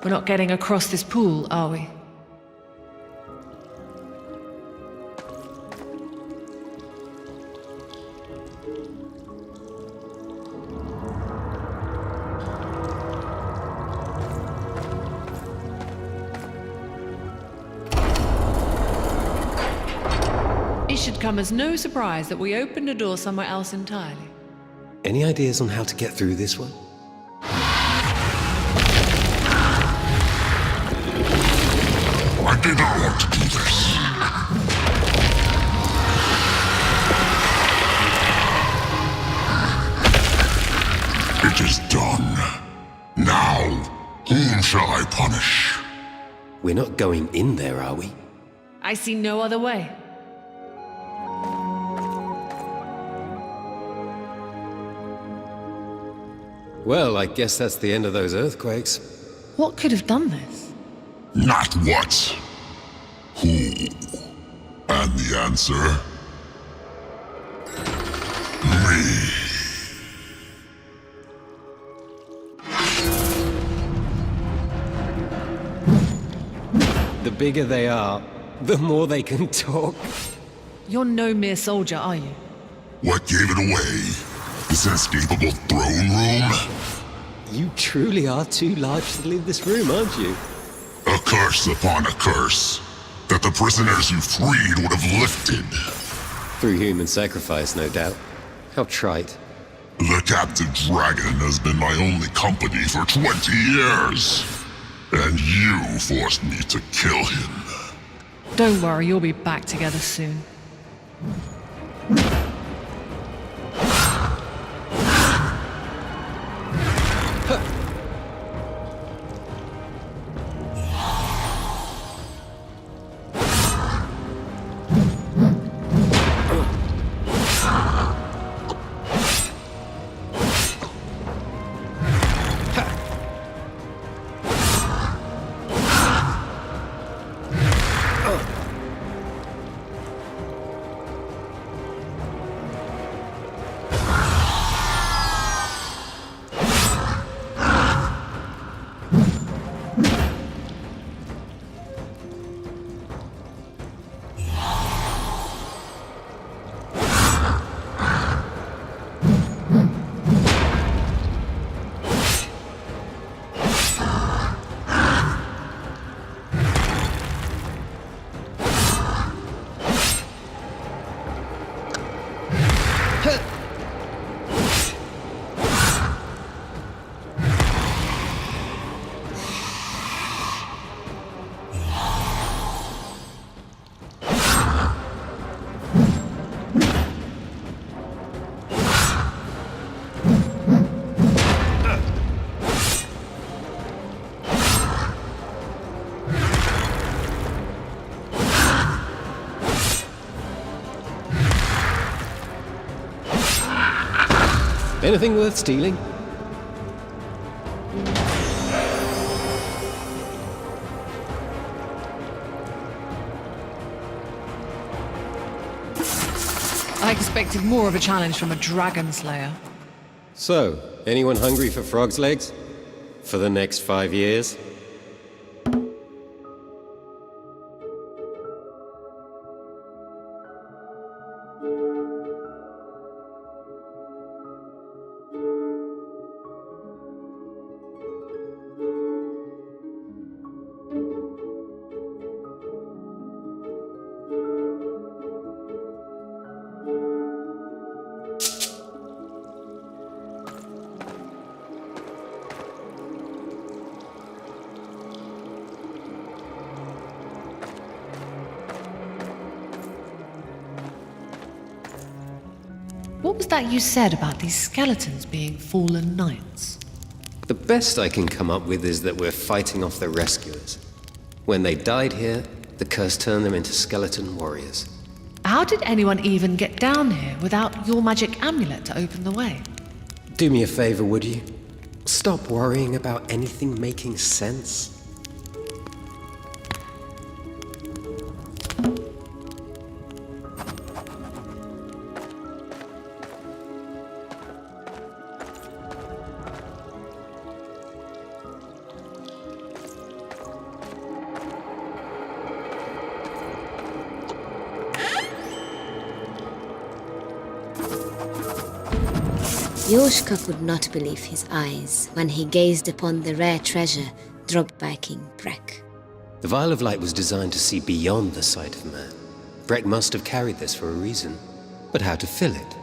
We're not getting across this pool, are we? It should come as no surprise that we opened a door somewhere else entirely. Any ideas on how to get through this one? I did not want to do this. It is done. Now, whom shall I punish? We're not going in there, are we? I see no other way. Well, I guess that's the end of those earthquakes. What could have done this? Not what. Who? And the answer? Me. The bigger they are, the more they can talk. You're no mere soldier, are you? What gave it away? This inescapable throne room? You truly are too large to leave this room, aren't you? A curse upon a curse that the prisoners you freed would have lifted. Through human sacrifice, no doubt. How trite. The captive dragon has been my only company for 20 years. And you forced me to kill him. Don't worry, you'll be back together soon. Anything worth stealing? I expected more of a challenge from a dragon slayer. So, anyone hungry for frog's legs? For the next 5 years? What was that you said about these skeletons being fallen knights? The best I can come up with is that we're fighting off the rescuers. When they died here, the curse turned them into skeleton warriors. How did anyone even get down here without your magic amulet to open the way? Do me a favor, would you? Stop worrying about anything making sense. Yoshka could not believe his eyes when he gazed upon the rare treasure dropped by King Breck. The Vial of Light was designed to see beyond the sight of man. Breck must have carried this for a reason. But how to fill it?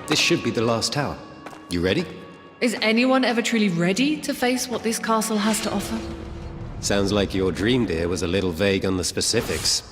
This should be the last tower. You ready? Is anyone ever truly ready to face what this castle has to offer? Sounds like your dream, dear, was a little vague on the specifics.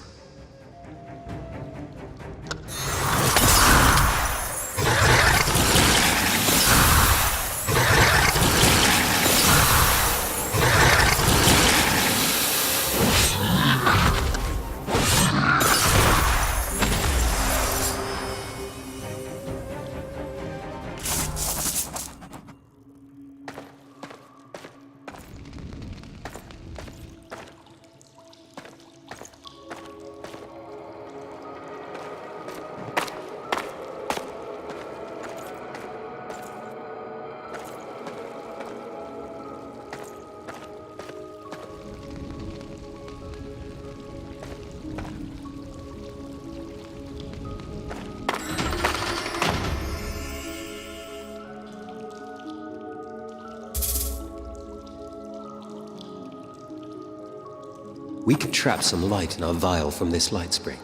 We can trap some light in our vial from this light spring.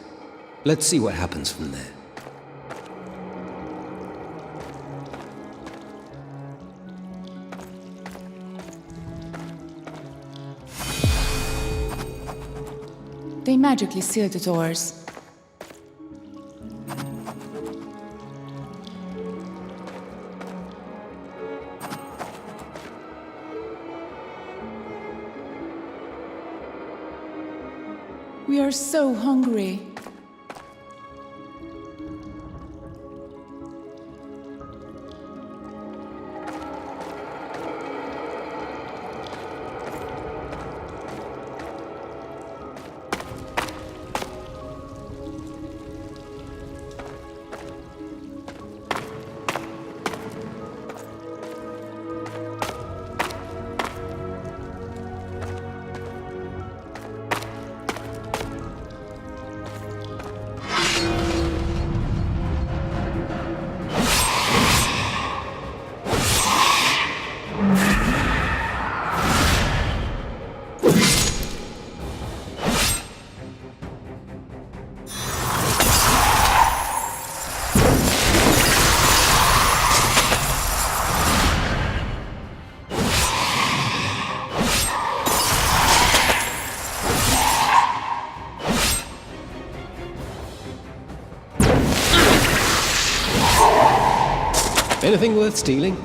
Let's see what happens from there. They magically seal the doors. We are so hungry. Anything worth stealing?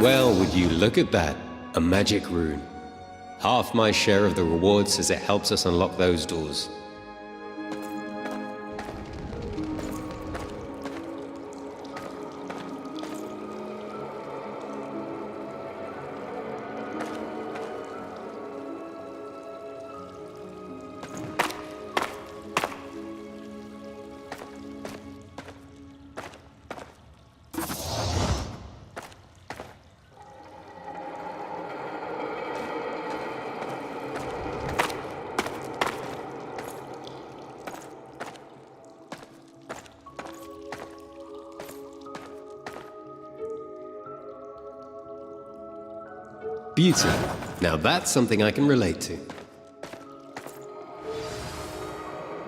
Well, would you look at that? A magic rune. Half my share of the reward says it helps us unlock those doors. Beauty. Now that's something I can relate to.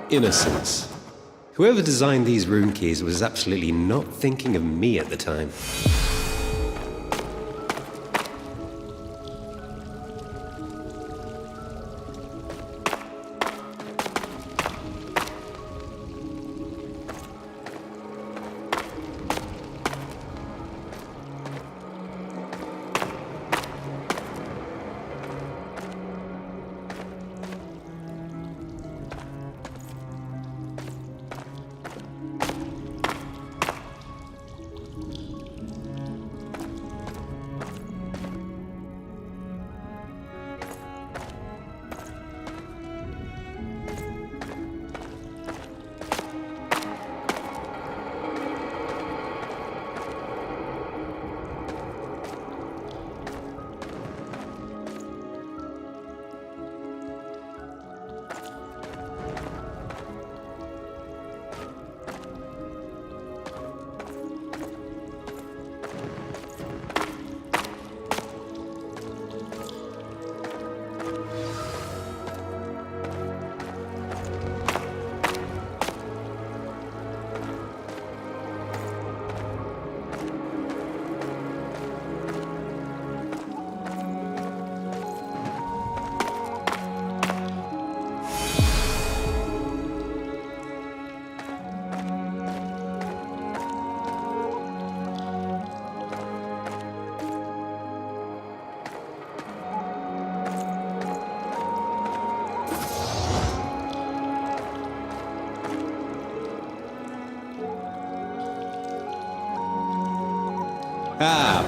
Innocence. Whoever designed these rune keys was absolutely not thinking of me at the time.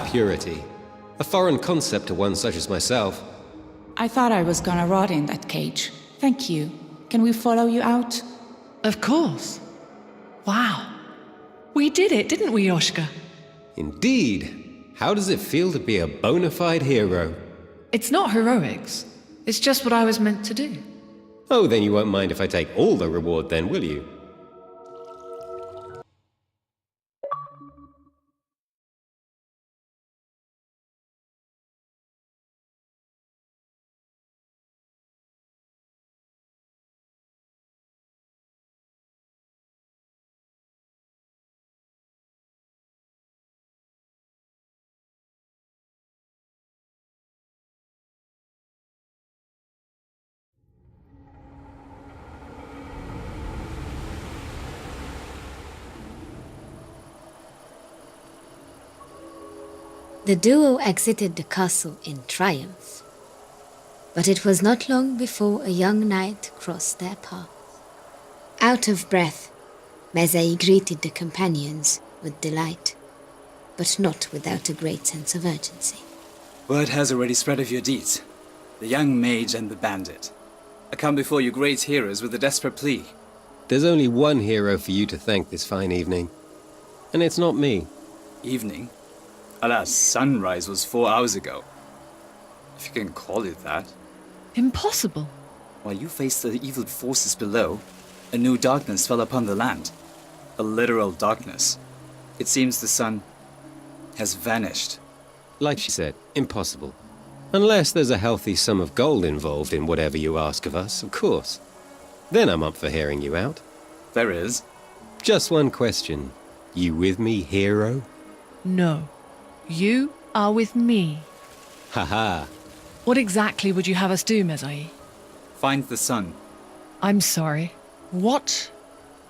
Purity. A foreign concept to one such as myself. I thought I was gonna rot in that cage. Thank you. Can we follow you out? Of course. Wow. We did it, didn't we, Yoshka? Indeed. How does it feel to be a bona fide hero? It's not heroics. It's just what I was meant to do. Oh, then you won't mind if I take all the reward then, will you? The duo exited the castle in triumph. But it was not long before a young knight crossed their path. Out of breath, Mezei greeted the companions with delight, but not without a great sense of urgency. Word has already spread of your deeds. The young mage and the bandit. I come before you great heroes with a desperate plea. There's only one hero for you to thank this fine evening. And it's not me. Evening? Alas, sunrise was 4 hours ago. If you can call it that. Impossible. While you faced the evil forces below, a new darkness fell upon the land. A literal darkness. It seems the sun has vanished. Like she said, impossible. Unless there's a healthy sum of gold involved in whatever you ask of us, of course. Then I'm up for hearing you out. There is. Just one question. You with me, hero? No. You are with me. Haha. What exactly would you have us do, Mezai? Find the sun. I'm sorry. What?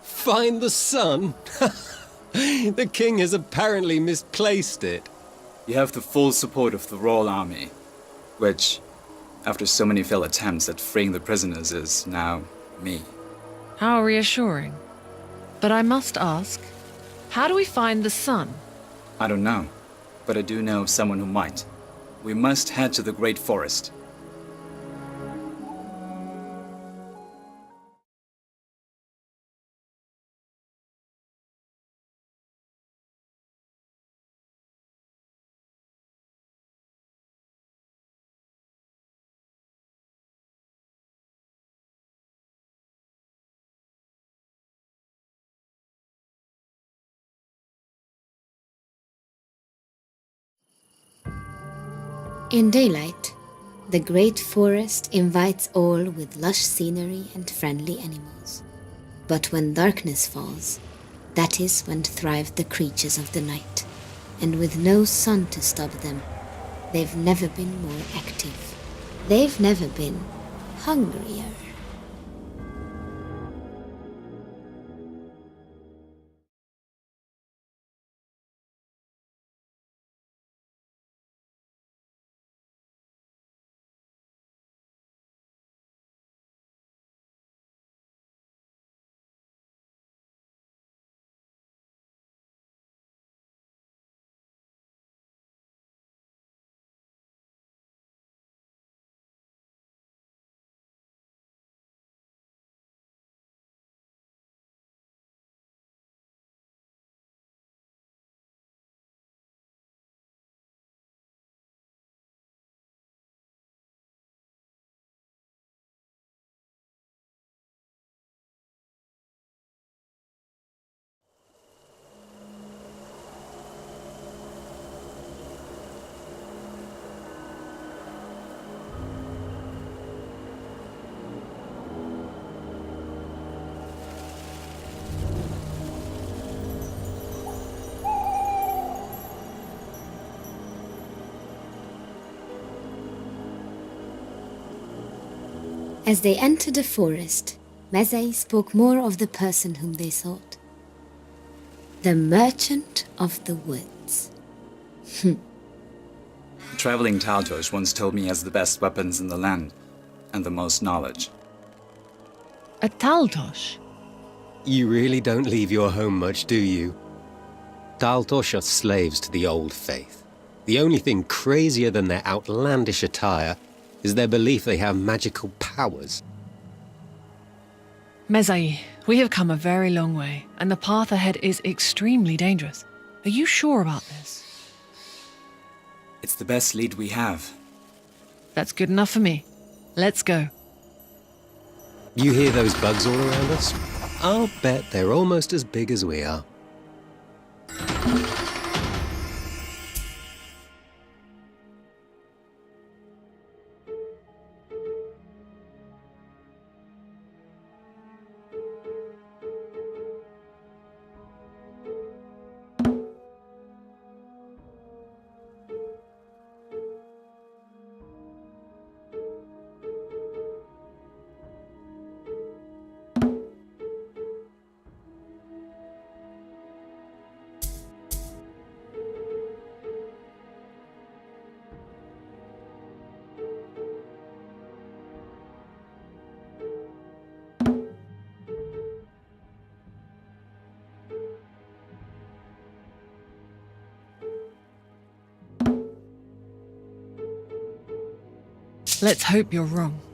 Find the sun? The king has apparently misplaced it. You have the full support of the royal army, which, after so many failed attempts at freeing the prisoners, is now me. How reassuring. But I must ask, how do we find the sun? I don't know, but I do know of someone who might. We must head to the Great Forest. In daylight, the great forest invites all with lush scenery and friendly animals. But when darkness falls, that is when thrive the creatures of the night. And with no sun to stop them, they've never been more active. They've never been hungrier. As they entered the forest, Mezei spoke more of the person whom they sought. The Merchant of the Woods. Traveling Taltosh once told me he has the best weapons in the land, and the most knowledge. A Taltosh? You really don't leave your home much, do you? Daltosh are slaves to the old faith. The only thing crazier than their outlandish attire is their belief they have magical powers. Mezai, we have come a very long way, and the path ahead is extremely dangerous. Are you sure about this? It's the best lead we have. That's good enough for me. Let's go. You hear those bugs all around us? I'll bet they're almost as big as we are. Let's hope you're wrong.